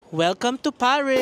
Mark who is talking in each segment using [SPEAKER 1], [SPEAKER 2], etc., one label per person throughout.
[SPEAKER 1] Welcome to Paris!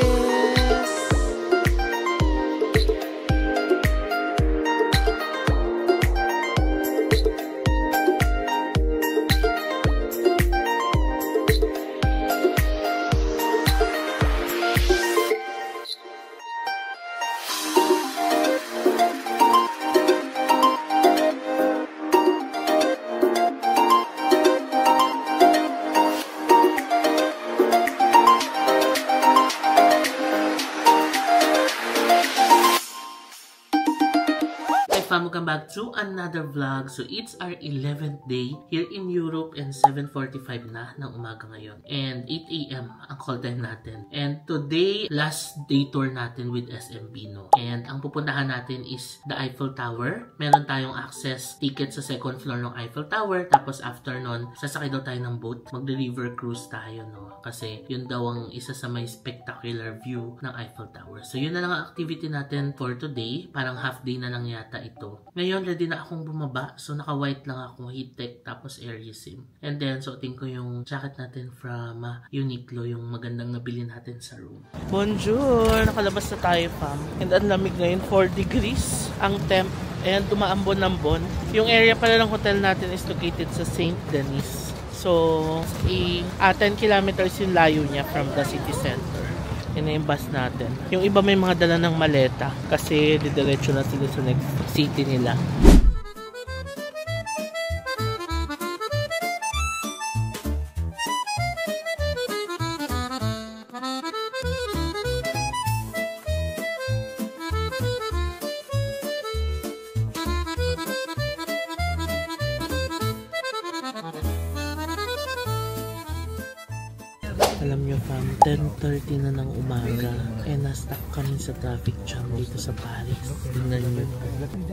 [SPEAKER 1] Welcome back to another vlog. So it's our 11th day here in Europe and 7:45 na ng umaga ngayon. And 8 AM ang call time natin. And today, last day tour natin with SMB, no? And ang pupuntahan natin is the Eiffel Tower. Meron tayong access ticket sa second floor ng Eiffel Tower. Tapos after nun, sasakay daw tayo ng boat. Magde-river cruise tayo, no? Kasi yun daw ang isa sa may spectacular view ng Eiffel Tower. So yun na lang ang activity natin for today. Parang half day na lang yata ito. Ngayon, ready na akong bumaba. So, naka-white lang ako, heat tech, tapos area sim. And then, suotin ko yung jacket natin from Uniqlo, yung magandang nabili natin sa room. Bonjour! Nakalabas na tayo, fam. And ang lamig ngayon, 4 degrees ang temp. And dumaambon-ambon. Yung area pala ng hotel natin is located sa Saint Denis. So, 10 kilometers yung layo niya from the city center. Yun na yung bus natin. Yung iba may mga dala ng maleta kasi didiretso na sila sa next city nila. Alam nyo fam, 10:30 na ng umaga and na-stuck kami sa traffic jam dito sa Paris. Tingnan nyo.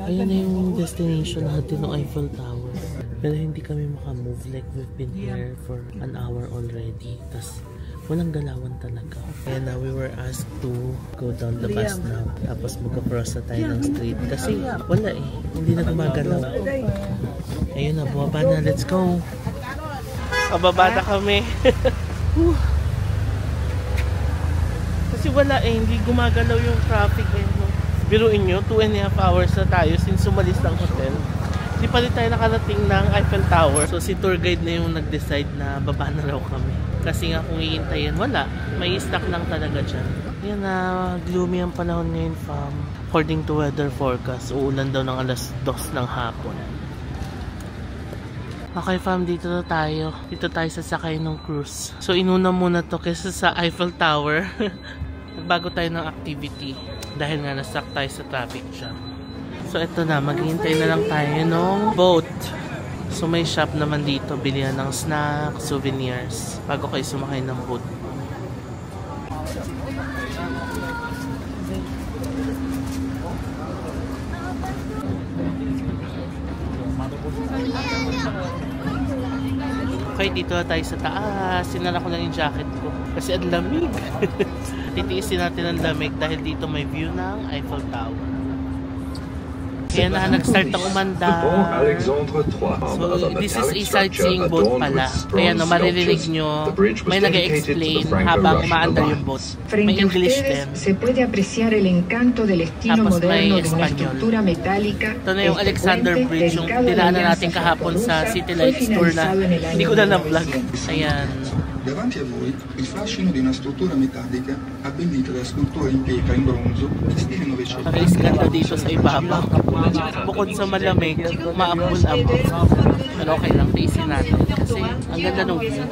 [SPEAKER 1] Ayan na yung destination natin ng Eiffel Tower. Pero hindi kami makamove, like we've been here for an hour already. Tas walang galawan talaga. And now we were asked to go down the bus now. Tapos mag-cross na tayo ng street. Kasi wala eh, hindi na gumagalaw. Ayun na, bumaba na, let's go! Pababa na kami. Kasi wala eh, hindi gumagalaw yung traffic eh. No? Biruin nyo, 2.5 hours na tayo since umalis ng hotel. Hindi pa rin tayo nakarating ng Eiffel Tower. So si tour guide na yung nag-decide na baba na raw kami. Kasi nga kung hihintayin, wala. May stock lang talaga dyan. Yan na, gloomy ang panahon ngayon fam. According to weather forecast, uulan daw ng alas 2 ng hapon. Okay fam, dito na tayo. Dito tayo sasakay ng cruise. So inuna muna to kaysa sa Eiffel Tower. Nagbago tayo ng activity dahil nga nastuck tayo sa traffic jam. So ito na, maghihintay na lang tayo ng boat. So may shop naman dito, bilihan ng snack, souvenirs bago kayo sumakay ng boat. Okay, dito na tayo sa taas. Sinala ko lang yung jacket ko kasi ang lamig. Titiisin natin ang lamig dahil dito may view ng Eiffel Tower. Kaya na nag-start ang umandar. So this is a sightseeing boat pala. Kaya no, maririnig nyo, may nag-explain habang umaandar yung boat. May English din. Tapos may Espanyol. Ito na yung Alexander Bridge, yung dinaanan natin kahapon sa City Lights tour na hindi ko na na-vlog. Ayan.
[SPEAKER 2] Davanti a voi il fascino di una struttura metallica abbellita da sculture in pietra in bronzo di stile novecentesco.
[SPEAKER 1] Naka-iskanta dito sa ibabaw. Bukod sa malamig, maambon-ambon. Pero okay lang, taisin natin kasi ang ganda ng view.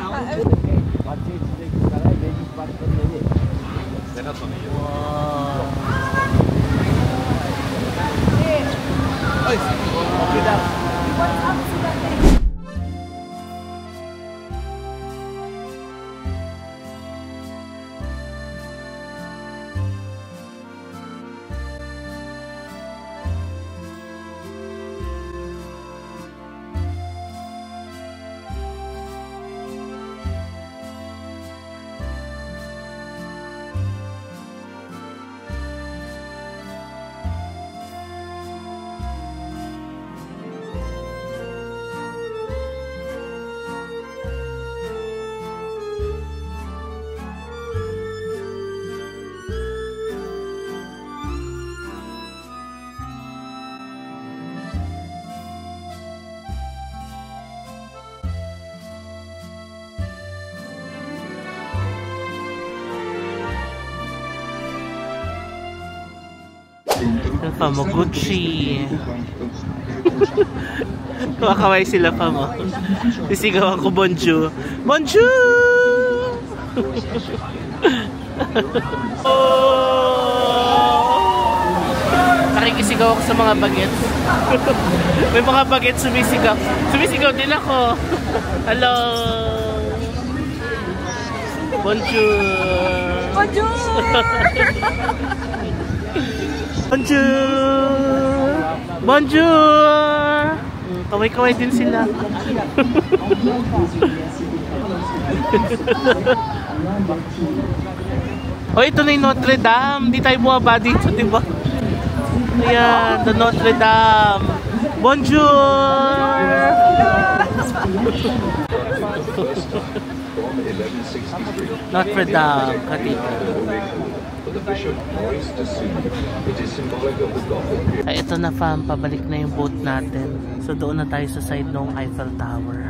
[SPEAKER 1] Wow! Yung famo, Gucci. Kumakaway sila famo. Sisigawan ko bonjour. Bonjour! Nakikisigaw ako sa mga bagets. May mga bagets sumisigaw. Sumisigaw din ako. Hello! Bonjour!
[SPEAKER 3] Bonjour!
[SPEAKER 1] Bonjour! Bonjour! Kaway-kaway din sila. Oh, ito na yung Notre Dame. Di tayo bumaba dito, diba? Ayan, the Notre Dame. Bonjour! Notre Dame, Cathedral. Ay, ito na fam, pabalik na yung boat natin. So doon na tayo sa side ng Eiffel Tower.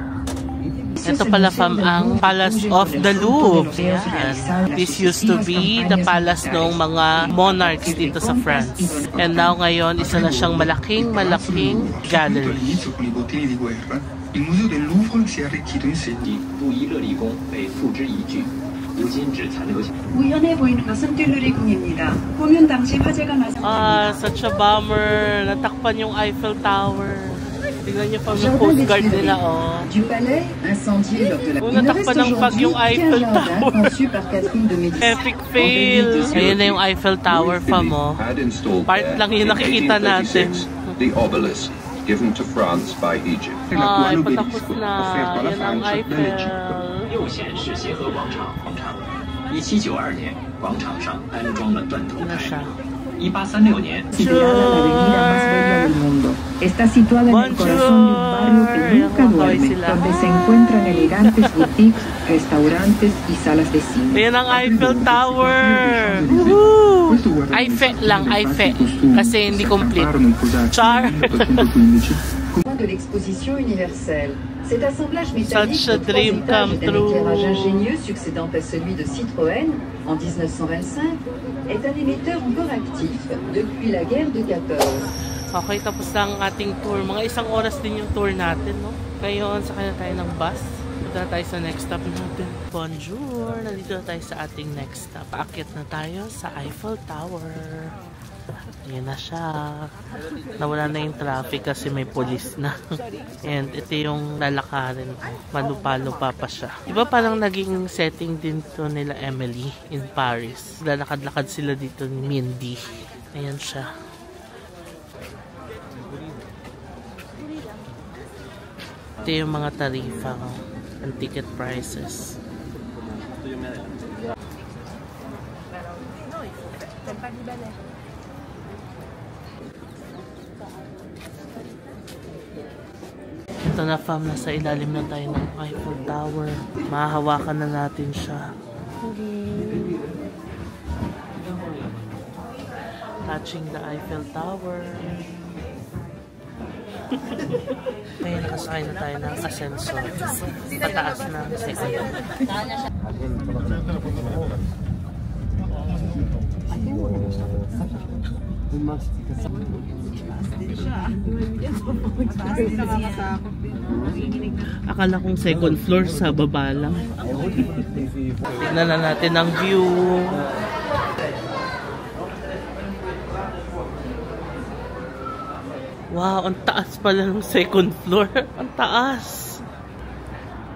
[SPEAKER 1] Ito pala fam ang Palace of the Louvre. Yan. This used to be the palace ng mga monarchs dito sa France. And now ngayon, isa na siyang malaking gallery.
[SPEAKER 2] Il museo del Louvre si è arricchito in seguito.
[SPEAKER 3] 우연해 보이는 것은 듈르리궁입니다. 공연 당시 화재가 나서
[SPEAKER 1] such a bummer. Natakpan yung Eiffel Tower. Tingnan niyo pa yung postcard nila, oh. Natakpan ng pag yung Eiffel Tower. Epic fail. Ayun na yung Eiffel Tower pa mo. Part lang yung nakikita natin.
[SPEAKER 4] The obelisk given to France by Egypt.
[SPEAKER 1] Ay, patapos na. Yan ang Eiffel.
[SPEAKER 5] 1792年，广场上安装了断头台。1836年，
[SPEAKER 3] Está situada en el corazón de un barrio que nunca duerme, donde se encuentran elegantes boutiques, restaurantes y salas de cine.
[SPEAKER 1] Ayan ang Eiffel Tower! Eiffel lang, Eiffel. Kasi hindi complete. Char!
[SPEAKER 3] De l'exposition universelle. Cet assemblage métallique
[SPEAKER 1] Such a
[SPEAKER 3] de 3
[SPEAKER 1] dream
[SPEAKER 3] étages
[SPEAKER 1] come
[SPEAKER 3] d'un
[SPEAKER 1] true.
[SPEAKER 3] éclairage ingénieux succédant à celui de Citroën en 1925 est un émetteur encore actif depuis la guerre de 14.
[SPEAKER 1] Okay, tapos na ang ating tour. Mga isang oras din yung tour natin, no? Ngayon, sakay na tayo ng bus. Punta na tayo sa next stop natin. Bonjour! Nandito na tayo sa ating next stop. Paakyat na tayo sa Eiffel Tower. Ayan na siya. Nawala na yung traffic kasi may police na. And ito yung lalakarin. Malupa-lupa pa siya. Diba parang naging setting din to nila Emily in Paris. Lalakad-lakad sila dito ni Mindy. Ayan siya. Ito yung mga tarifa and ticket prices. Ito na fam, nasa ilalim na tayo ng Eiffel Tower. Mahahawakan na natin siya. Touching the Eiffel Tower. Ngayon nakasakay na tayo ng ascensor. Pataas na ang second. Akala kong second floor, sa baba lang. Tignan na natin ang view. Wow, ang taas pala ng second floor. Ang taas.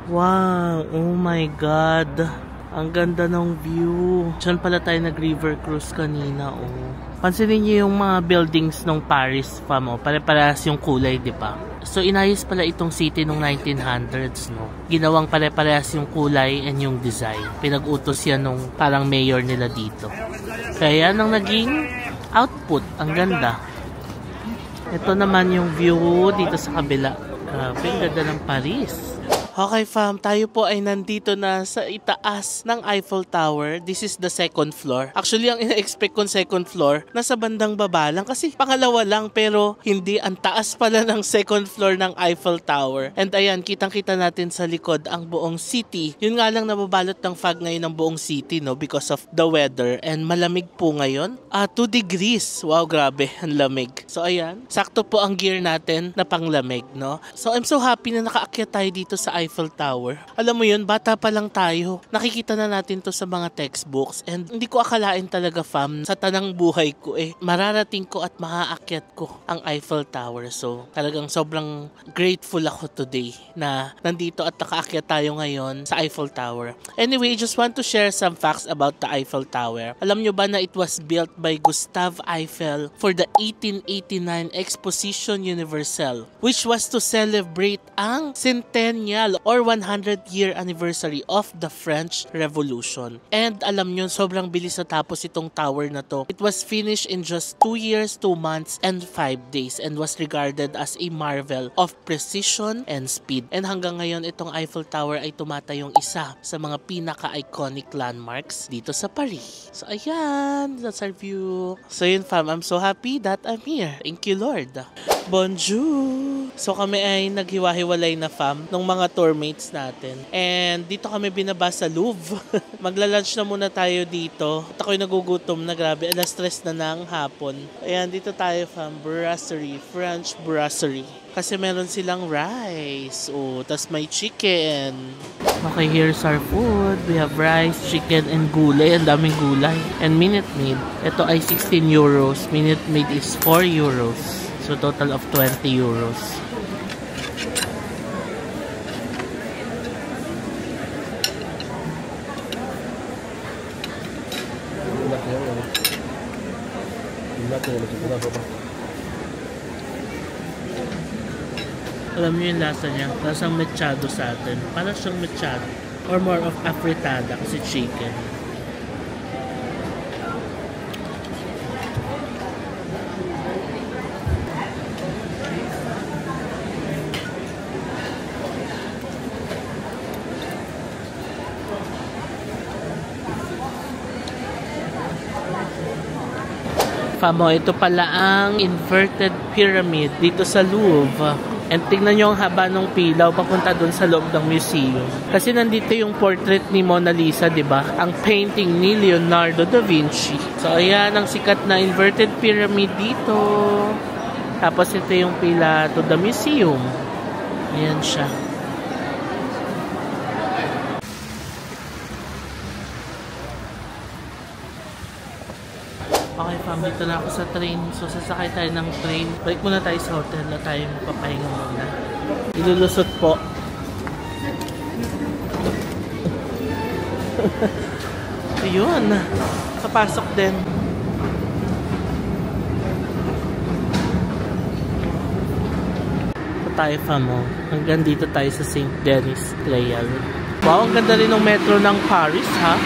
[SPEAKER 1] Wow, oh my God. Ang ganda ng view. Diyan pala tayo nag-river cruise kanina, oh. Pansinin niyo yung mga buildings ng Paris pa mo. Pare-parehas yung kulay, di ba? So, inayos pala itong city nung 1900s, no? Ginawang pare-parehas yung kulay and yung design. Pinag-utos yan nung parang mayor nila dito. Kaya yan ang naging output. Ang ganda. Ito naman yung view dito sa kabila. Grabe, ang ganda ng Paris. Okay fam, tayo po ay nandito na sa itaas ng Eiffel Tower. This is the second floor. Actually, ang ina-expect kong second floor, nasa bandang baba lang kasi pangalawa lang, pero hindi, ang taas pala ng second floor ng Eiffel Tower. And ayan, kitang-kita natin sa likod ang buong city. Yun nga lang, nababalot ng fog ngayon ng buong city, no, because of the weather. And malamig po ngayon. 2 degrees. Wow, grabe, ang lamig. So ayan, sakto po ang gear natin na panglamig, no. So I'm so happy na nakaakyat tayo dito sa Eiffel Tower. Alam mo yun, bata pa lang tayo. Nakikita na natin to sa mga textbooks and hindi ko akalain talaga fam sa tanang buhay ko mararating ko at maaakyat ko ang Eiffel Tower. So talagang sobrang grateful ako today na nandito at nakaakyat tayo ngayon sa Eiffel Tower. Anyway, I just want to share some facts about the Eiffel Tower. Alam nyo ba na it was built by Gustave Eiffel for the 1889 Exposition Universelle, which was to celebrate ang centennial or 100-year anniversary of the French Revolution. And alam nyo, sobrang bilis na tapos itong tower na to. It was finished in just 2 years, 2 months, and 5 days and was regarded as a marvel of precision and speed. And hanggang ngayon, itong Eiffel Tower ay tumatayong isa sa mga pinaka-iconic landmarks dito sa Paris. So ayan, that's our view. So yun fam, I'm so happy that I'm here. Thank you Lord. Bonjour! So kami ay naghiwa-hiwalay na fam ng mga tourmates natin. And dito kami binaba sa Louvre. Magla-lunch na muna tayo dito. At ako'y nagugutom na, grabe. Alas 3 na ng hapon. Ayan, dito tayo fam. Brasserie. French brasserie. Kasi meron silang rice. Tas may chicken. Okay, here's our food. We have rice, chicken, and gulay. Ang daming gulay. And Minute Maid. Ito ay 16 euros. Minute Maid is 4 euros. So total of 20 euros. Alam niyo yung lasa niya? Lasang mechado sa atin. Para siyang mechado. Or more of afritada kasi chicken. Famo, ito pala ang inverted pyramid dito sa Louvre. And tingnan nyo ang haba ng pilaw papunta dun sa loob ng museum. Kasi nandito yung portrait ni Mona Lisa, di ba? Ang painting ni Leonardo da Vinci. So ayan ang sikat na inverted pyramid dito. Tapos ito yung pila to the museum. Ayan siya. Okay fam, dito na ako sa train. So sasakay tayo ng train. Balik muna tayo sa hotel na tayo mapapahinga muna. Ilulusot po. Ayun. Kapasok din. Ito tayo fam. Hanggang dito tayo sa St. Denis Trail. Wow, ang ganda rin ng metro ng Paris ha.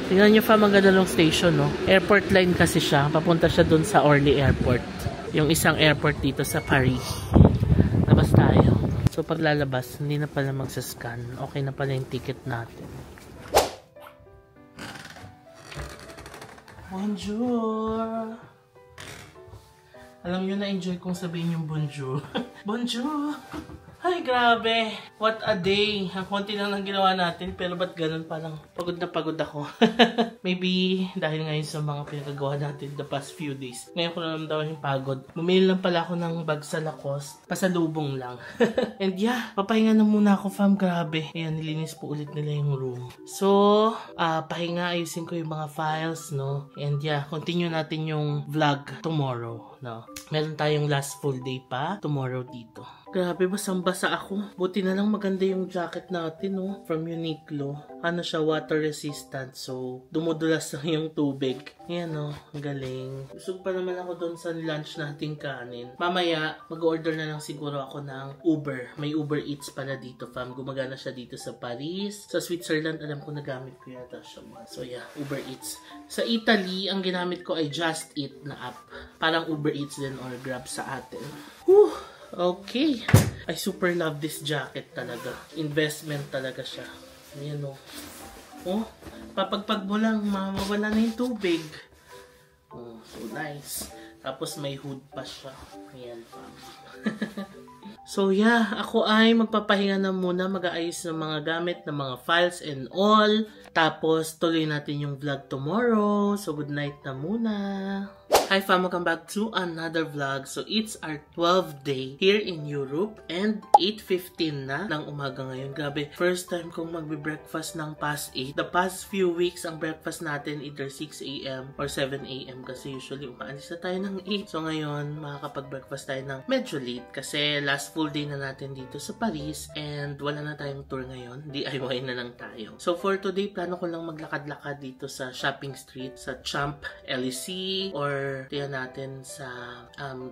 [SPEAKER 1] Tingnan nyo fam, ang ganda ng station, no? Airport line kasi siya. Papunta siya dun sa Orly Airport. Yung isang airport dito sa Paris. Labas tayo. So pag lalabas, hindi na pala magsascan. Okay na pala yung ticket natin. Bonjour! Alam nyo, na-enjoy kong sabihin yung bonjour. Bonjour! Ay, grabe. What a day. Ang konti lang ng ginawa natin. Pero ba't ganun parang pagod na pagod ako. Maybe dahil ngayon sa mga pinagagawa natin the past few days. Ngayon ko na daw yung pagod. Bumili lang pala ako ng bag sa Lacoste. Pasalubong lang. And yeah, papahinga na muna ako fam. Grabe. Ayan, nilinis po ulit nila yung room. So, pahinga. Ayusin ko yung mga files, no? And yeah, continue natin yung vlog tomorrow, no? Meron tayong last full day pa tomorrow dito. Grabe, basang-basa ako. Buti na lang maganda yung jacket natin, no? From Uniqlo. Ano siya, water resistant. So, dumudulas lang yung tubig. Yan, no? Ang galing. Busog pa naman ako doon sa lunch nating kanin. Mamaya, mag-order na lang siguro ako ng Uber. May Uber Eats pala dito, fam. Gumagana siya dito sa Paris. Sa Switzerland, alam ko nagamit ko yata siya. So, yeah, Uber Eats. Sa Italy, ang ginamit ko ay Just Eat na app. Parang Uber Eats din or Grab sa atin. Whew! Okay. I super love this jacket talaga. Investment talaga siya. Ayan o. Oh, papagpag mo lang, mawawala na yung tubig. Oh, so nice. Tapos may hood pa siya. Ayan pa. So yeah, ako ay magpapahinga na muna, mag-aayos ng mga gamit, ng mga files and all. Tapos tuloy natin yung vlog tomorrow. So good night na muna. Hi fam, welcome back to another vlog. So it's our 12th day here in Europe and 8:15 na ng umaga ngayon. Grabe, first time kong magbe-breakfast ng past 8. The past few weeks, ang breakfast natin either 6 AM or 7 AM kasi usually umaalis na tayo ng 8. So ngayon, makakapag-breakfast tayo ng medyo late kasi last full day na natin dito sa Paris and wala na tayong tour ngayon. DIY na lang tayo. So for today, plano ko lang maglakad-lakad dito sa shopping street, sa Champs-Élysées or tiyan natin sa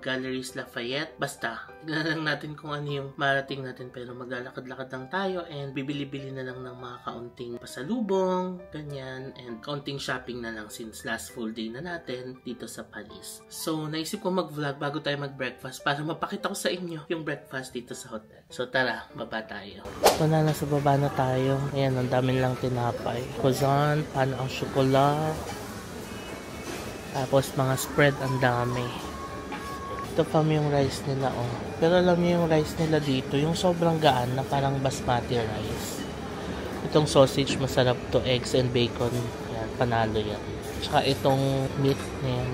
[SPEAKER 1] Galeries Lafayette. Basta, tignan lang natin kung ano yung marating natin pero maglalakad-lakad lang tayo and bibili-bili na lang ng mga kaunting pasalubong, ganyan, and kaunting shopping na lang since last full day na natin dito sa Paris. So, naisip ko mag-vlog bago tayo mag-breakfast para mapakita ko sa inyo yung breakfast dito sa hotel. So, tara, baba tayo. So, nasa baba na tayo. Ayan, ang dami lang tinapay. Croissant, pan ang chocolate. Tapos mga spread ang dami. Ito pa yung rice nila, oh. Pero alam niyo yung rice nila dito, yung sobrang gaan na parang basmati rice. Itong sausage masarap to, eggs and bacon. Yan, panalo yan. Tsaka itong meat na yan,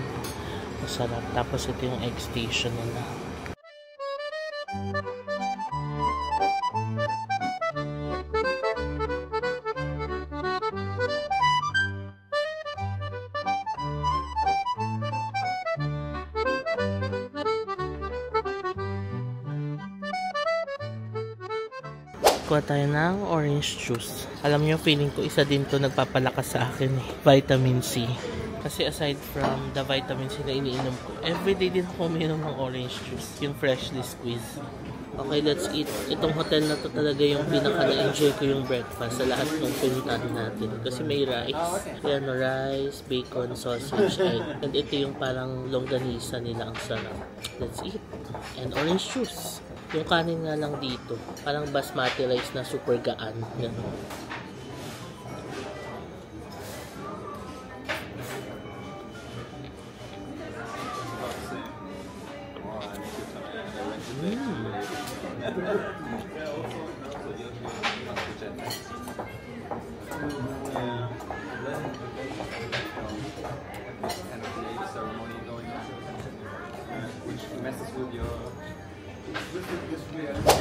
[SPEAKER 1] masarap. Tapos ito yung egg station nila. Kuha tayo ng orange juice. Alam nyo, feeling ko isa din to nagpapalakas sa akin eh. Vitamin C. Kasi aside from the vitamin C na iniinom ko, everyday din ako uminom ng orange juice. Yung freshly squeezed. Okay, let's eat. Itong hotel na to talaga yung pinaka na-enjoy ko yung breakfast sa lahat ng pinuntahan natin. Kasi may rice. Ayan, rice, bacon, sausage, egg. And ito yung parang longganisa nila. Ang sarap. Let's eat. And orange juice. Yung kanin nga lang dito, parang basmati rice na super gaan. Ganun.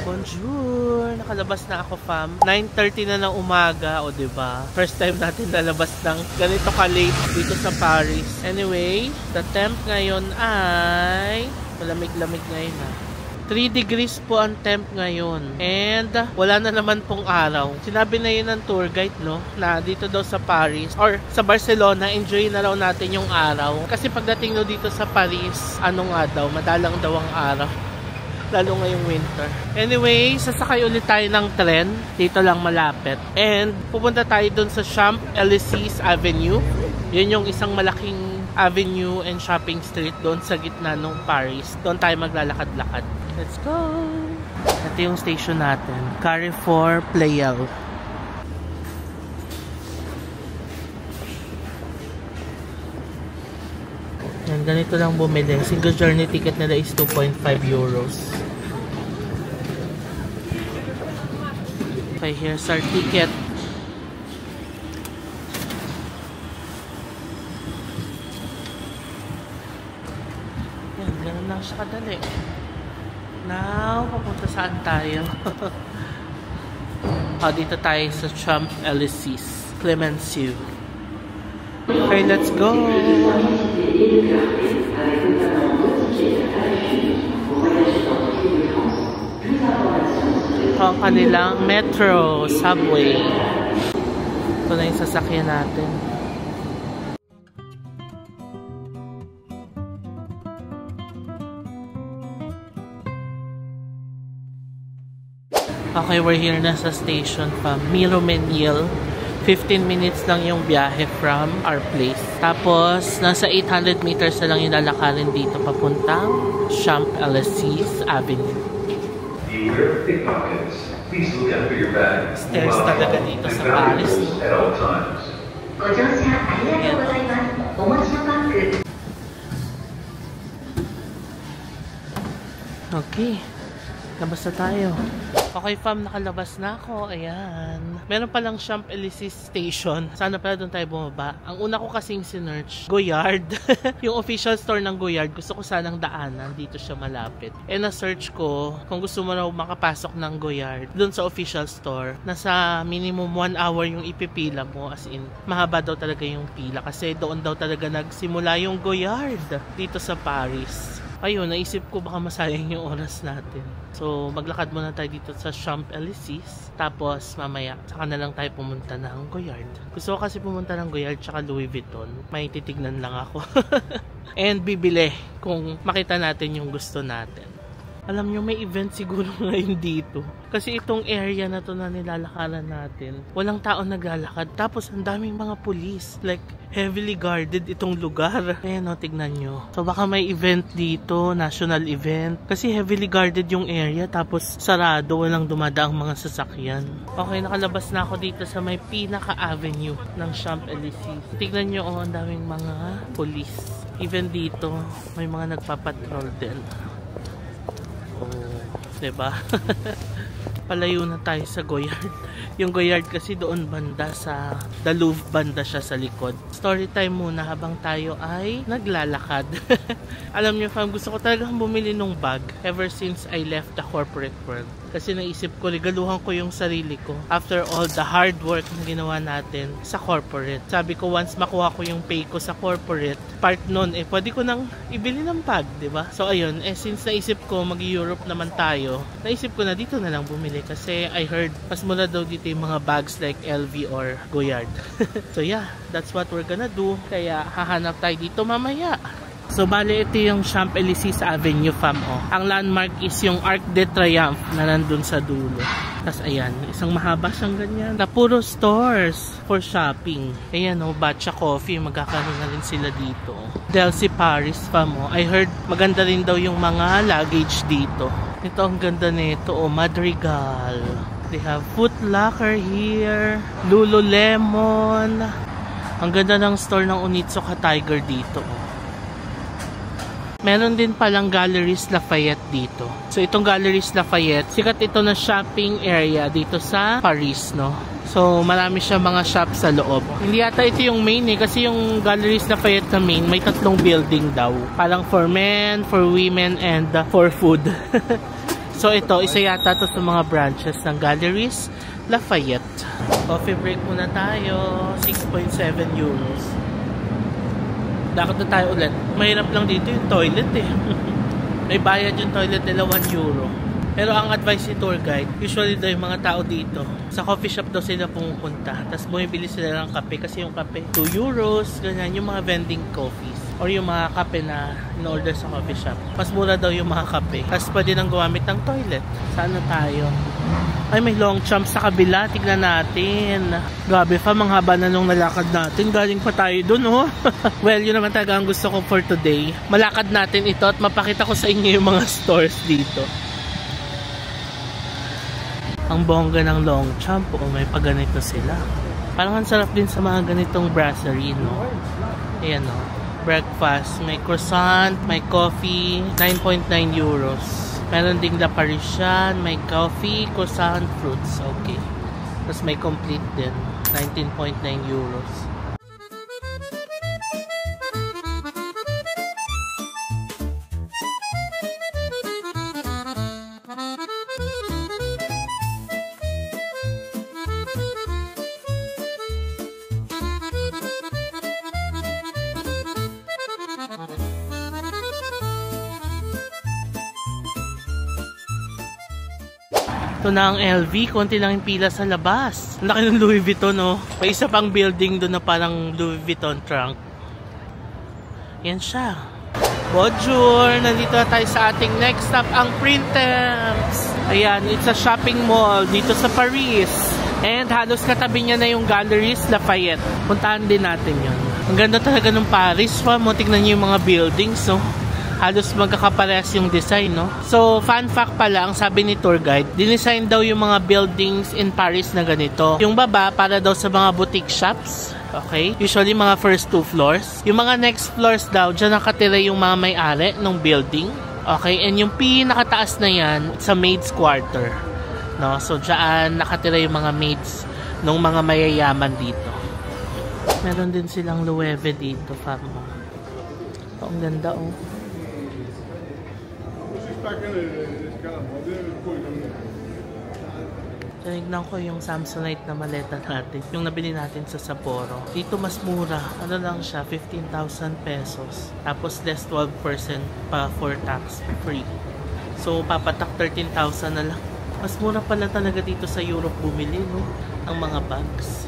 [SPEAKER 1] Bonjour! Nakalabas na ako, fam. 9:30 na ng umaga, o diba? First time natin lalabas ng ganito ka-late dito sa Paris. Anyway, the temp ngayon ay malamig-lamig ngayon na. 3 degrees po ang temp ngayon. And wala na naman pong araw. Sinabi na yun ng tour guide, no? Na dito daw sa Paris or sa Barcelona, enjoy na raw natin yung araw. Kasi pagdating daw dito sa Paris, ano nga daw, madalang daw ang araw. Lalo ngayong winter. Anyway, sasakay ulit tayo ng tren. Dito lang malapit. And pupunta tayo dun sa Champs-Élysées Avenue. Yun yung isang malaking avenue and shopping street doon sa gitna ng Paris. Doon tayo maglalakad-lakad. Let's go! Ito yung station natin. Carrefour Pleyel. Yan, ganito lang bumili. Single journey ticket nila is 2.5 euros. Okay, here's our ticket. Yan, ganun lang siya kadali. Now, papunta saan tayo? Dito tayo sa Champs-Élysées. Clemenceau. Okay, let's go! yung kanilang metro, subway. Ito na yung sasakyan natin. Okay, we're here na sa station from Miromeniel. 15 minutes lang yung biyahe from our place. Tapos, nasa 800 meters na lang yung lalakarin dito papuntang Champs-Élysées Avenue.
[SPEAKER 6] Beware of pickpockets. Please look after your bag.
[SPEAKER 1] Stairs talaga dito sa Paris.
[SPEAKER 6] At all times.
[SPEAKER 1] Okay. Labas na tayo. Okay, fam, nakalabas na ako. Ayan. Meron palang Champs-Élysées Station. Sana pala doon tayo bumaba. Ang una ko kasing sinerch, Goyard. Yung official store ng Goyard. Gusto ko sanang daanan. Dito siya malapit. Eh, na-search ko, kung gusto mo na makapasok ng Goyard, doon sa official store, nasa minimum 1 hour yung ipipila mo. As in, mahaba daw talaga yung pila. Kasi doon daw talaga nagsimula yung Goyard. Dito sa Paris. Ayun, naisip ko baka masayang yung oras natin. So, maglakad muna tayo dito sa Champs-Élysées. Tapos, mamaya, saka na lang tayo pumunta ng Goyard. Gusto ko kasi pumunta ng Goyard tsaka Louis Vuitton. May titignan lang ako. And bibili kung makita natin yung gusto natin. Alam nyo, may event siguro ngayon dito. Kasi itong area na to na nilalakaran natin, walang tao naglalakad. Tapos, ang daming mga pulis. Like, heavily guarded itong lugar. Ayan o, tignan nyo. So, baka may event dito, national event. Kasi heavily guarded yung area. Tapos, sarado, walang dumadaang mga sasakyan. Okay, nakalabas na ako dito sa may pinaka-avenue ng Champs-Élysées. Tignan nyo, oh, ang daming mga pulis. Even dito, may mga nagpapatrol din. Oh, diba? Palayo na tayo sa Goyard. Yung Goyard kasi doon banda sa The Louvre, banda siya sa likod. Story time muna habang tayo ay naglalakad. Alam niyo, fam, gusto ko talagang bumili nung bag ever since I left the corporate world. Kasi naisip ko, regaluhan ko yung sarili ko after all the hard work na ginawa natin sa corporate. Sabi ko, once makuha ko yung pay ko sa corporate, part nun, pwede ko nang ibili ng bag, diba? So, ayun, since naisip ko mag-Europe naman tayo, naisip ko na dito na lang bumili kasi I heard mas mura daw dito yung mga bags like LV or Goyard. So, yeah, that's what we're gonna do. Kaya, hahanap tayo dito mamaya. So, bale, ito yung Champs-Élysées Avenue, fam. Oh. Ang landmark is yung Arc de Triomphe na nandun sa dulo. Tapos, ayan, isang mahaba siyang ganyan. Na puro stores for shopping. Ayan, oh, Batcha Coffee. Magkakaroon na rin sila dito. Delcy Paris, fam. Oh. I heard maganda rin daw yung mga luggage dito. Ito, ang ganda nito. Oh, Madrigal. They have Foot Locker here. Lululemon. Ang ganda ng store ng Onitsuka Tiger dito. Oh. Meron din palang Galeries Lafayette dito. So, itong Galeries Lafayette, sikat ito na shopping area dito sa Paris, no? So, marami siya mga shop sa loob. Hindi yata ito yung main kasi yung Galeries Lafayette na main, may 3 building daw. Parang for men, for women, and for food. So, ito, isa yata ito sa mga branches ng Galeries Lafayette. Coffee break muna tayo. 6.7 euros. Lakad na tayo ulit. Mahirap lang dito yung toilet May bayad yung toilet nila 1 euro. Pero ang advice ni tour guide, usually daw yung mga tao dito, sa coffee shop daw sila pumupunta. Tapos bumibili sila ng kape kasi yung kape 2 euros, ganyan, yung mga vending coffees. Or yung mga kape na in-order sa coffee shop. Mas mura daw yung mga kape. Tapos pwede nang gumamit ng toilet. Saan na tayo? Ay, may Longchamp sa kabila. Tignan natin. Grabe pa, mga haba na nung nalakad natin. Galing pa tayo dun, oh. Well, yun naman talaga ang gusto ko for today. Malakad natin ito at mapakita ko sa inyo yung mga stores dito. Ang bongga ng Longchamp. Oh, may paganito sila. Parang ang sarap din sa mga ganitong brasserie, no? Ayan, no? Breakfast. May croissant, may coffee. 9.9 euros. Meron ding La Parisian, may coffee, croissant, fruits. Okay. Tapos may complete din. 19.9 euros. Ito na ang LV, konti lang yung pila sa labas. Ang laki ng Louis Vuitton, no? May isa pang building doon na parang Louis Vuitton trunk. Yan siya. Bonjour! Nandito na tayo sa ating next stop, ang Printemps. Ayan, it's a shopping mall dito sa Paris. And halos katabi niya na yung Galeries Lafayette. Puntahan din natin yun. Ang ganda talaga ng Paris. Mo, tignan niyo yung mga buildings, no? Halos magkakapares yung design, no? So, fun fact pala, ang sabi ni tour guide, dinesign daw yung mga buildings in Paris na ganito. Yung baba, para daw sa mga boutique shops. Okay? Usually, mga first 2 floors. Yung mga next floors daw, dyan nakatira yung mga may-ari ng building. Okay? And yung pinakataas na yan, sa maid's quarter. No? So, dyan nakatira yung mga maids ng mga mayayaman dito. Meron din silang Loewe dito, fam. Oh, ang ganda, oh. Tinignan ko yung Samsonite na maleta natin. Yung nabili natin sa Sapporo. Dito mas mura. Ano lang siya? 15,000 pesos. Tapos less 12% pa for tax free. So papatak 13,000 na lang. Mas mura pala talaga dito sa Europe bumili, no? Ang mga bags.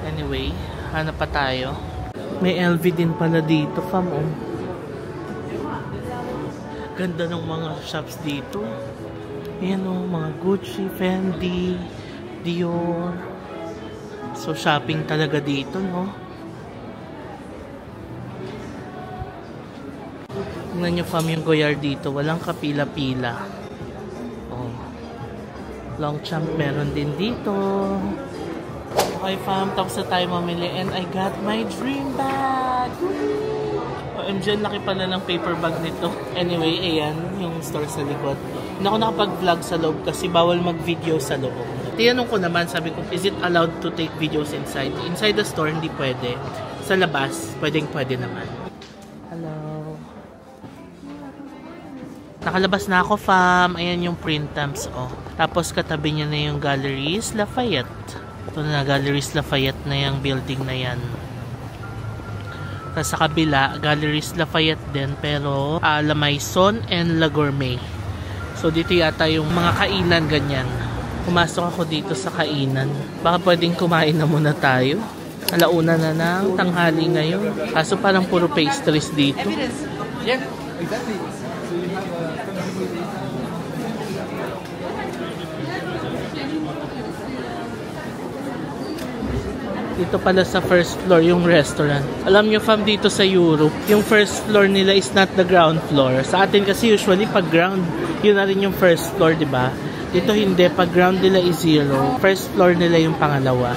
[SPEAKER 1] Anyway, hanap pa tayo. May LV din pala dito, fam, oh. Ganda ng mga shops dito. Ayan, oh, mga Gucci, Fendi, Dior. So, shopping talaga dito, no? Tingnan nyo, fam, yung Goyard dito. Walang kapila-pila. Oh. Longchamp meron din dito. Okay, fam, tapos na tayo mamili. And I got my dream bag! OMG, laki pala ng paper bag nito. Anyway, ayan, yung store sa likod. Hindi ako nakapag-vlog sa loob kasi bawal mag-video sa loob. Tinanong ko naman, sabi ko, is it allowed to take videos inside? Inside the store, hindi pwede. Sa labas, pwedeng-pwede naman. Hello. Nakalabas na ako, fam. Ayan yung Printemps, oh. Tapos katabi niya na yung Galeries Lafayette. Ito na, Galeries Lafayette na yung building na yan. Tapos sa kabila, Galeries Lafayette din, pero La Maison and La Gourmet. So dito yata yung mga kainan, ganyan. Pumasok ako dito sa kainan. Baka pwedeng kumain na muna tayo. Alauna na ng tanghali ngayon. Kaso parang puro pastries dito.
[SPEAKER 7] Yeah, exactly. So you have
[SPEAKER 1] Dito pala sa first floor yung restaurant. Alam nyo, fam, dito sa Europe, yung first floor nila is not the ground floor. Sa atin kasi usually pag ground, yun na rin yung first floor, diba? Dito hindi, pag ground nila is 0, first floor nila yung pangalawa.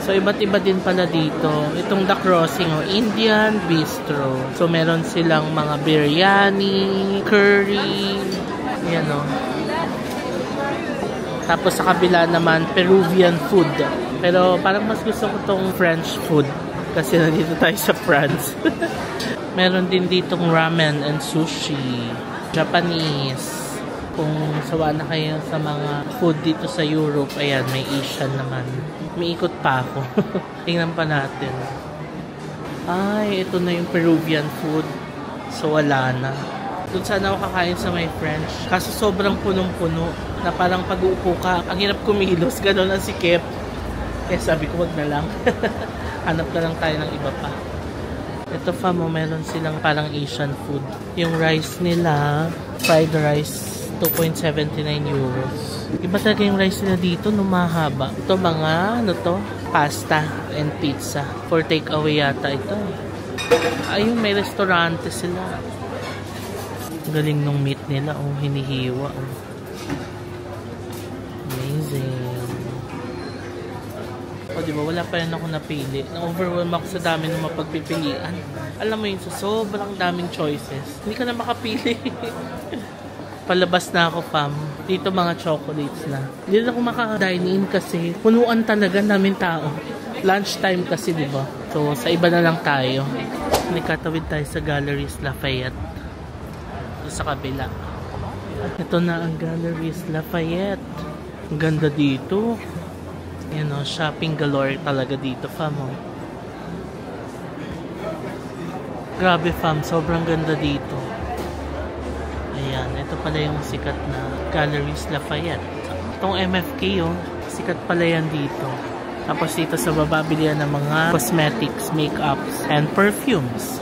[SPEAKER 1] So iba't iba din pala dito. Itong The Crossing, oh, Indian Bistro. So meron silang mga biryani, curry, yan o. Tapos sa kabila naman, Peruvian food. Pero parang mas gusto ko tong French food kasi nandito tayo sa France. Meron din ditong ramen and sushi. Japanese. Kung sawa na kayo sa mga food dito sa Europe, ayan, may Asian naman. May ikot pa ako. Tingnan pa natin. Ay, ito na yung Peruvian food. So wala na. Doon sana ako kakain sa may French. Kaso sobrang punong-puno na parang pag-uupo ka, ang hirap kumilos. Ganon ang sikip. Kaya sabi ko, wag na lang. Hanap na lang tayo ng iba pa. Ito, fam, meron silang parang Asian food. Yung rice nila, fried rice, 2.79 euros. Iba talaga yung rice nila dito, no, mahaba. Ito mga, ano to? Pasta and pizza. For take away yata ito. Ayun, may restaurante sila. Galing nung meat nila, oh, hinihiwa, oh. Amazing. O, diba, wala pa rin ako napili. Na-overwhelm ako sa dami ng mapagpipilian. Alam mo yun, so sobrang daming choices. Hindi ka na makapili. Palabas na ako, fam. Dito mga chocolates na. Hindi na ako makaka-dine-in kasi punuan talaga namin tao. Lunchtime kasi, diba? So, sa iba na lang tayo. Nakatawid tayo sa Galeries Lafayette. Ito sa kabila. Ito na ang Galeries Lafayette. Ang ganda dito. Yan o, shopping galore talaga dito, fam. Oh. Grabe, fam. Sobrang ganda dito. Ayan. ito pala yung sikat na Galeries Lafayette. Itong MFK, oh, sikat pala yan dito. Tapos dito sa baba, bilihan ng mga cosmetics, makeups, and perfumes.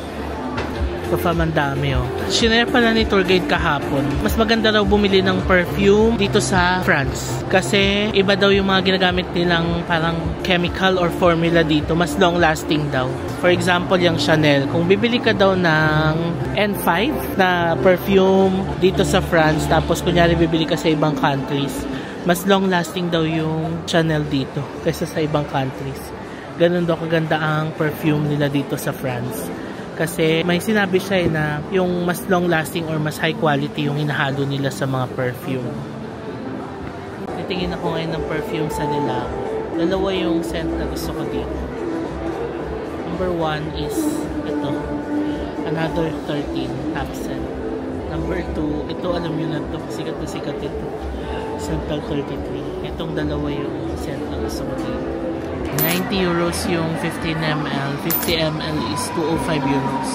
[SPEAKER 1] Ito pa man dami, oh. Shinare pala ni tour guide kahapon. Mas maganda daw bumili ng perfume dito sa France. Kasi iba daw yung mga ginagamit nilang parang chemical or formula dito. Mas long lasting daw. For example, yung Chanel. Kung bibili ka daw ng N5 na perfume dito sa France, tapos kunyari bibili ka sa ibang countries, mas long lasting daw yung Chanel dito kaysa sa ibang countries. Ganun daw kaganda ang perfume nila dito sa France. Kasi may sinabi siya na yung mas long lasting or mas high quality yung hinahalo nila sa mga perfume. Titingin ako ngayon ng perfume sa nila. Dalawa yung scent na gusto ko dito. Number 1 is ito. Another 13 half scent. Number 2, ito alam nyo na ito. Sikat na sikat ito. Central 33. Itong dalawa yung scent na gusto ko dito. 90 euros yung 15 ml. 50 ml is 205 euros.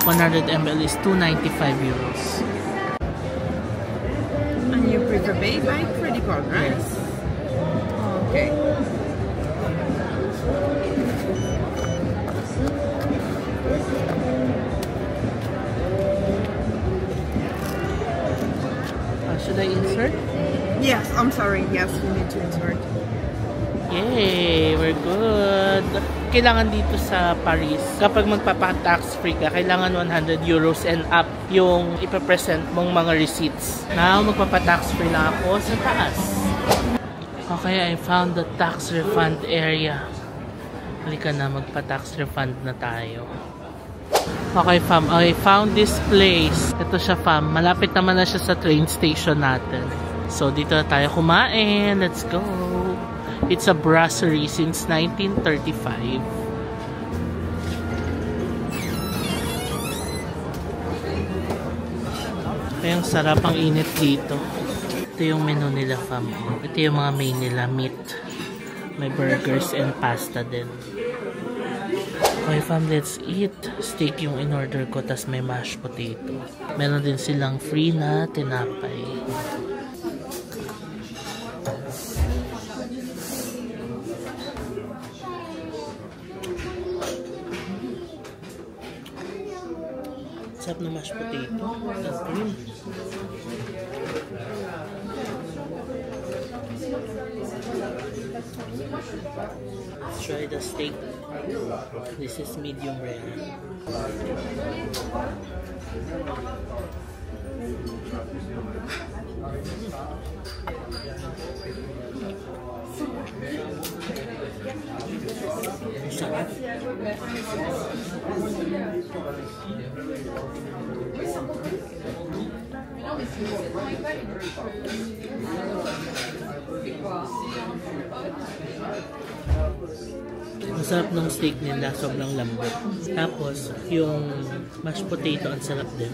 [SPEAKER 1] 100 ml is 295 euros.
[SPEAKER 8] And you prefer by credit card, right?
[SPEAKER 1] Yes.
[SPEAKER 8] Okay.
[SPEAKER 1] Should I insert?
[SPEAKER 8] Yes, I'm sorry. Yes, you need to insert.
[SPEAKER 1] Yay! We're good! Kailangan dito sa Paris, kapag magpapa-tax free ka, kailangan 100 euros and up yung ipapresent mong mga receipts. Now, magpapa-tax free lang ako sa taas. Okay, I found the tax refund area. Halika na, magpa-tax refund na tayo. Okay, fam. I found this place. Ito siya, fam. Malapit naman na siya sa train station natin. So, dito na tayo kumain. Let's go! It's a brasserie since 1935. Kaya ang sarap ang init dito. Ito yung menu nila, fam. Ito yung mga main nila, meat. May burgers and pasta din. Okay, fam, let's eat. Steak yung in-order ko, tas may mashed potato. Meron din silang free na tinapay. Sarap na mashed potato. Ang cream. Let's try the steak. This is medium rare. Sarap. Masarap ng steak nila, sobrang lambot. Tapos, yung mashed potato, ang sarap din.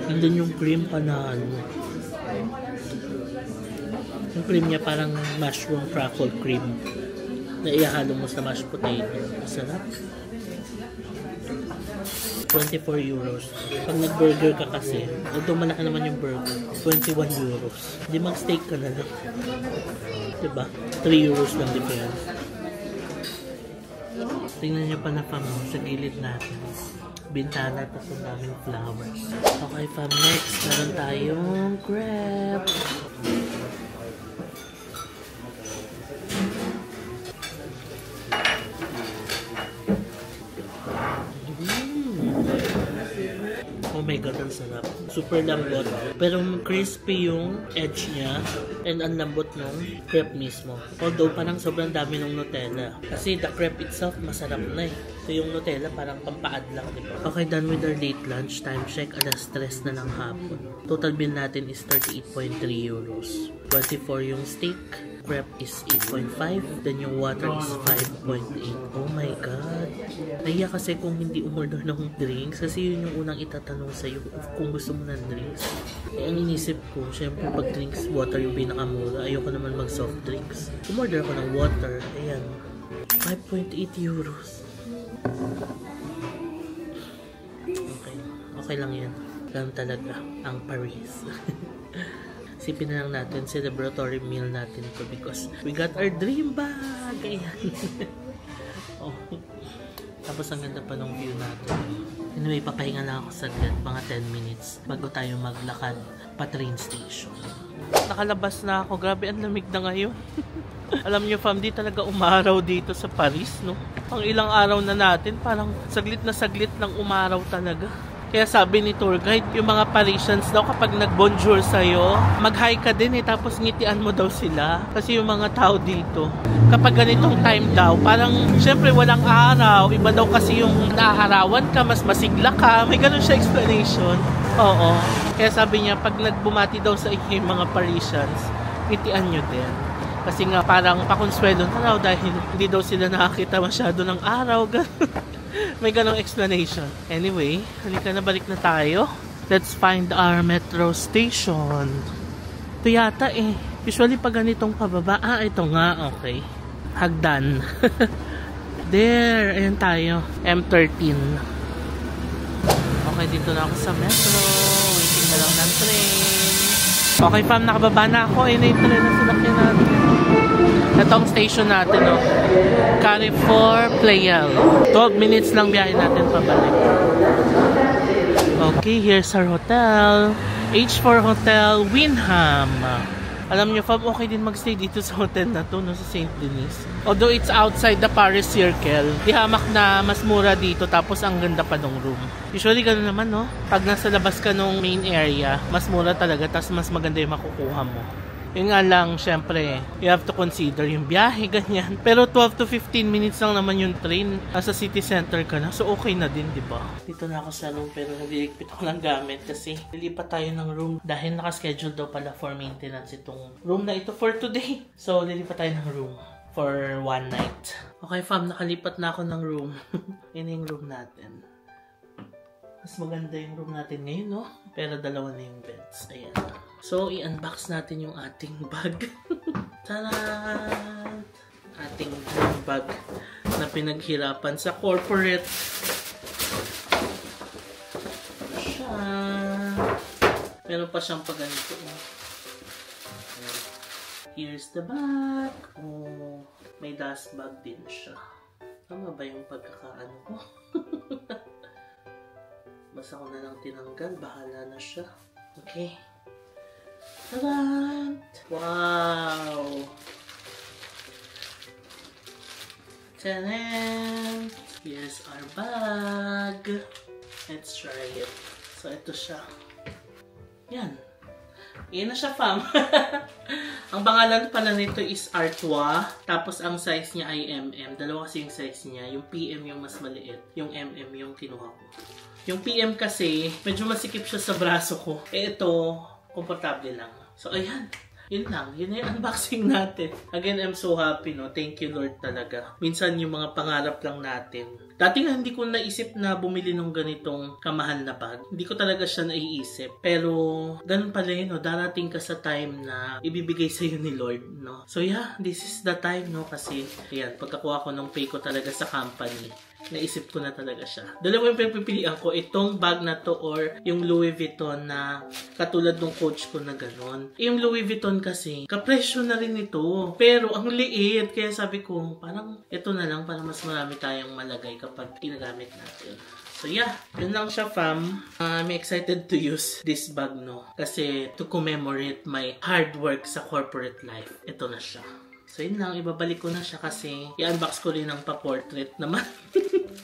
[SPEAKER 1] And then yung cream pa na ano. Yung cream niya parang mushroom truffle cream na ihalo mo sa mashed potato. Masarap. 24 euros. Pag nag-burger ka kasi, although malaki naman yung burger, 21 euros. Hindi mag-steak ka na lang. Diba? 3 euros lang difference. Tingnan nyo pala, fam, sa gilid natin. Bintana, tapos ang daming flowers. Okay, fam, next, meron tayong crepe. Oh my god, ang sarap. Super lambot. Pero crispy yung edge niya and ang lambot ng crepe mismo. Although parang sobrang dami ng Nutella. Kasi the crepe itself masarap na eh. So yung Nutella parang pampaad lang, diba? Okay, done with our late lunch. Time check, alas 3 na ng hapon. Total bill natin is 38.3 euros. 24 yung steak. Crepe is 8.5. Then yung water is 5.8. Oh my god. Nahiya kasi kung hindi umorder ng drinks. Kasi yun yung unang itatanong sa'yo kung gusto mo ng drinks. Eh, ang inisip ko, syempre pag drinks, water yung pinakamura. Ayoko naman mag soft drinks. Umorder ako ng water. Ayan. 5.8 euros. Okay. Okay lang yan. Ganun talaga ang Paris. Sipin na lang natin, celebratory meal natin to because we got our dream bag. Ayan. Oh. Tapos ang ganda pa ng view natin. Anyway, papahinga na ako saglit, mga 10 minutes bago tayo maglakad pa train station. Nakalabas na ako. Grabe, ang lamig na ngayon. Alam niyo, fam, di talaga umaraw dito sa Paris, no? Ang ilang araw na natin, parang saglit na saglit ng umaraw talaga. Kaya sabi ni tour guide, yung mga Parisians daw kapag nag-bonjour sa'yo, mag-hi ka din tapos ngitian mo daw sila. Kasi yung mga tao dito, kapag ganitong time daw, parang syempre walang araw. Iba daw kasi yung naaharawan ka, mas masigla ka. May ganun siya explanation. Oo. Kaya sabi niya, pag nagbumati daw sa inyo yung mga Parisians, ngitian nyo din. Kasi nga parang pakonsuelo na daw dahil hindi daw sila nakakita masyado ng araw. May ganong explanation. Anyway, halika na, balik na tayo. Let's find our metro station. Ito yata eh. Usually pag ganitong pababa, ito nga, okay. Hagdan. There, ayan tayo. M13. Okay, dito na ako sa metro. Waiting na lang ng train. Okay, fam, nakababa na ako. Ayun na yung train na sinakyan natin. Itong station natin, no? Carrefour Pleyel. 12 minutes lang biyahe natin pabalik. Okay, here's our hotel. H4 Hotel Windham. Alam niyo, fam, okay din magstay dito sa hotel na to, no? Sa St. Denis. Although it's outside the Paris Circle, di hamak na mas mura dito, tapos ang ganda pa ng room. Usually ganun naman, no? Pag nasa labas ka nung main area, mas mura talaga, tapos mas maganda yung makukuha mo. Yun nga lang, syempre, you have to consider yung biyahe, ganyan. Pero 12 to 15 minutes lang naman yung train. Nasa city center ka na, so okay na din, di ba? Dito na ako sa room, pero naliligpit ako ng gamit kasi lilipat tayo ng room dahil nakaschedule daw pala for maintenance itong room na ito for today. So, lilipat tayo ng room for one night. Okay, fam, nakalipat na ako ng room. Yun yung room natin. Mas maganda yung room natin ngayon, no? Pero dalawa na yung beds. Ayan. So, i-unbox natin yung ating bag. Tadaan! Ating bag na pinaghirapan sa corporate. Siya. Meron pa siyang paganito. Here's the bag. Oh, may dust bag din siya. Tama ba yung pagkakaano ko? Basta ko na lang tinanggal. Bahala na siya. Okay. Tadaan! Wow! Tadaan! Here's our bag. Let's try it. So, ito siya. Yan. Yan na siya, fam. Ang pangalan pala nito is Artois. Tapos, ang size niya ay MM. Dalawa kasi yung size niya. Yung PM yung mas maliit. Yung MM yung kinuha ko. Yung PM kasi, medyo masikip siya sa braso ko. Eh, ito, komportable lang. So, ayan. Yun lang. Yun na yung unboxing natin. Again, I'm so happy, no? Thank you, Lord, talaga. Minsan, yung mga pangarap lang natin. Dati nga, hindi ko naisip na bumili ng ganitong kamahal na bag. Hindi ko talaga siya naiisip. Pero, ganun pala yun, no? Darating ka sa time na ibibigay sa'yo ni Lord, no? So, yeah. This is the time, no? Kasi, ayan, pagkakuha ko ng pay ko talaga sa company, naisip ko na talaga siya. Dalawa yung pinipilian ko, itong bag na to or yung Louis Vuitton na katulad ng coach ko na gano'n. Yung Louis Vuitton kasi, kapresyo na rin ito. Pero ang liit, kaya sabi ko, parang ito na lang para mas marami tayong malagay kapag ginagamit natin. So yeah, yun lang siya, fam. I'm excited to use this bag, no? Kasi to commemorate my hard work sa corporate life, ito na siya. So yun lang, ibabalik ko na siya kasi i-unbox ko rin ng pa-portrait naman.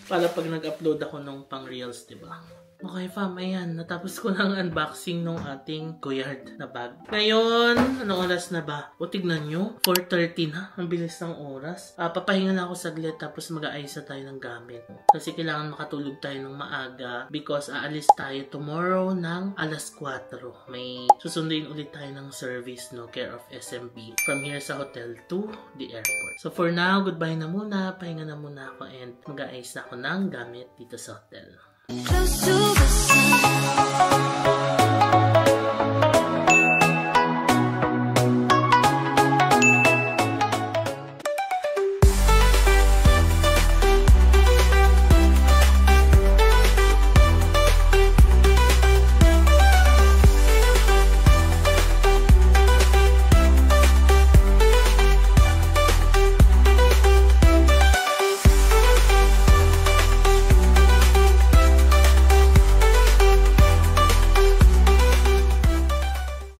[SPEAKER 1] Para pag nag-upload ako ng pang-reels, diba? Okay, fam, ayan. Natapos ko na ang unboxing ng ating Goyard na bag. Ngayon, anong oras na ba? O, tignan nyo. 4:30 na. Ang bilis ng oras. Papahinga na ako saglit tapos mag-aayos na tayo ng gamit. Kasi kailangan makatulog tayo ng maaga because aalis tayo tomorrow ng alas 4. May susunduin ulit tayo ng service, no? Care of SMB. From here sa hotel to the airport. So for now, goodbye na muna. Pahinga na muna ako and mag-aayos na ako ng gamit dito sa hotel. Close to the sun.